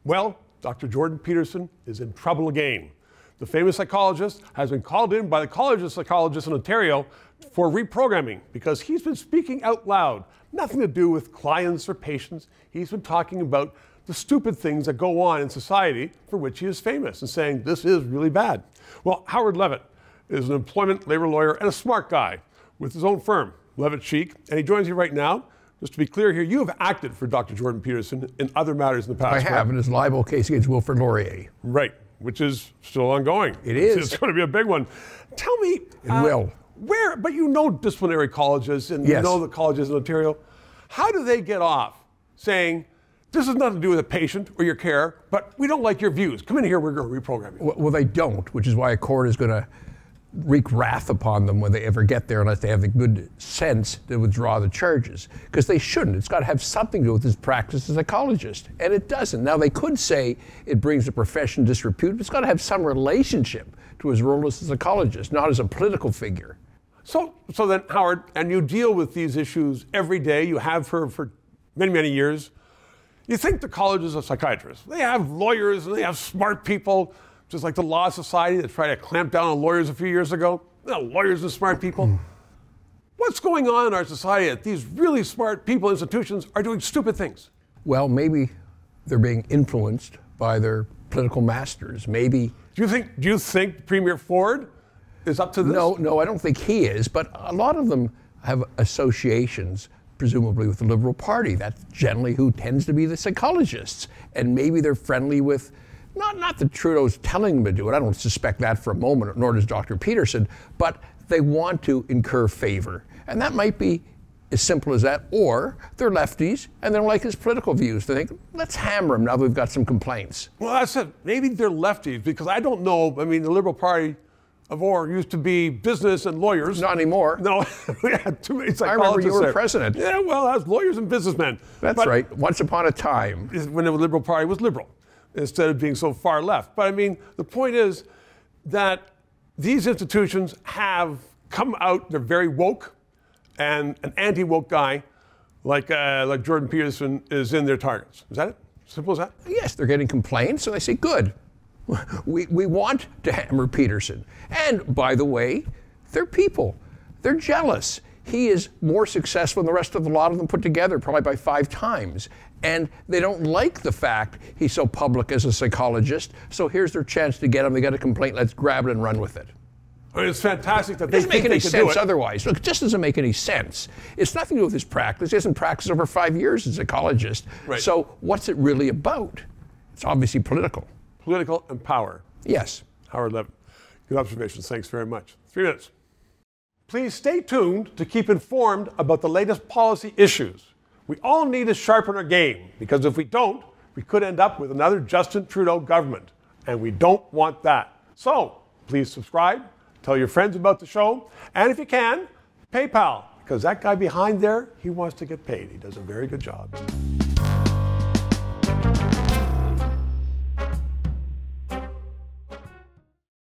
Well, Dr. Jordan Peterson is in trouble again. The famous psychologist has been called in by the College of Psychologists in Ontario for reprogramming because he's been speaking out loud. Nothing to do with clients or patients. He's been talking about the stupid things that go on in society for which he is famous and saying this is really bad. Well, Howard Levitt is an employment labor lawyer and a smart guy with his own firm, Levitt Cheques, and he joins me right now. Just to be clear here, you have acted for Dr. Jordan Peterson in other matters in the past. I have, in his libel case against Wilfrid Laurier. Right, which is still ongoing. It is. It's going to be a big one. Tell me. It will. But you know disciplinary colleges and yes. You know the colleges in Ontario. How do they get off saying, this has nothing to do with a patient or your care, but we don't like your views. Come in here, we're going to reprogram you. Well, they don't, which is why a court is going to wreak wrath upon them when they ever get there unless they have the good sense to withdraw the charges. Because they shouldn't. It's got to have something to do with his practice as a psychologist. And it doesn't. Now, they could say it brings the profession disrepute, but it's got to have some relationship to his role as a psychologist, not as a political figure. So then, Howard, and you deal with these issues every day. You have for many, many years. You think the colleges of psychiatrists, they have lawyers and they have smart people, just like the Law Society that tried to clamp down on lawyers a few years ago. Lawyers and smart people. What's going on in our society that these really smart people, institutions, are doing stupid things? Well, maybe they're being influenced by their political masters. Maybe. Do you think Premier Ford is up to this? No, I don't think he is. But a lot of them have associations, presumably with the Liberal Party. That's generally who tends to be the psychologists. And maybe they're friendly with. Not that Trudeau's telling them to do it, I don't suspect that for a moment, nor does Dr. Peterson, but they want to incur favor. And that might be as simple as that, or they're lefties and they don't like his political views. They think, let's hammer him now that we've got some complaints. Well, that's it. Maybe they're lefties, because I don't know, I mean, the Liberal Party of or used to be business and lawyers. Not anymore. No, we had too many psychologists. I remember you were there. president. Yeah, well, that's lawyers and businessmen. That's right, once upon a time. When the Liberal Party was liberal, instead of being so far left. But I mean, the point is that these institutions have come out, they're very woke, and an anti-woke guy like Jordan Peterson is in their targets. Is that it? Simple as that? Yes, they're getting complaints, so they say, good. We want to hammer Peterson. And by the way, they're people. They're jealous. He is more successful than the rest of the lot of them put together, probably by 5 times. And they don't like the fact he's so public as a psychologist. So here's their chance to get him. They got a complaint. Let's grab it and run with it. I mean, it's fantastic that they think they can do it. It doesn't make any sense otherwise. Look, it just doesn't make any sense. It's nothing to do with his practice. He hasn't practiced over 5 years as a psychologist. Right. So what's it really about? It's obviously political. Political and power. Yes. Howard Levitt. Good observations. Thanks very much. 3 minutes. Please stay tuned to keep informed about the latest policy issues. We all need to sharpen our game, because if we don't, we could end up with another Justin Trudeau government, and we don't want that. So please subscribe, tell your friends about the show, and if you can, PayPal, because that guy behind there, he wants to get paid. He does a very good job.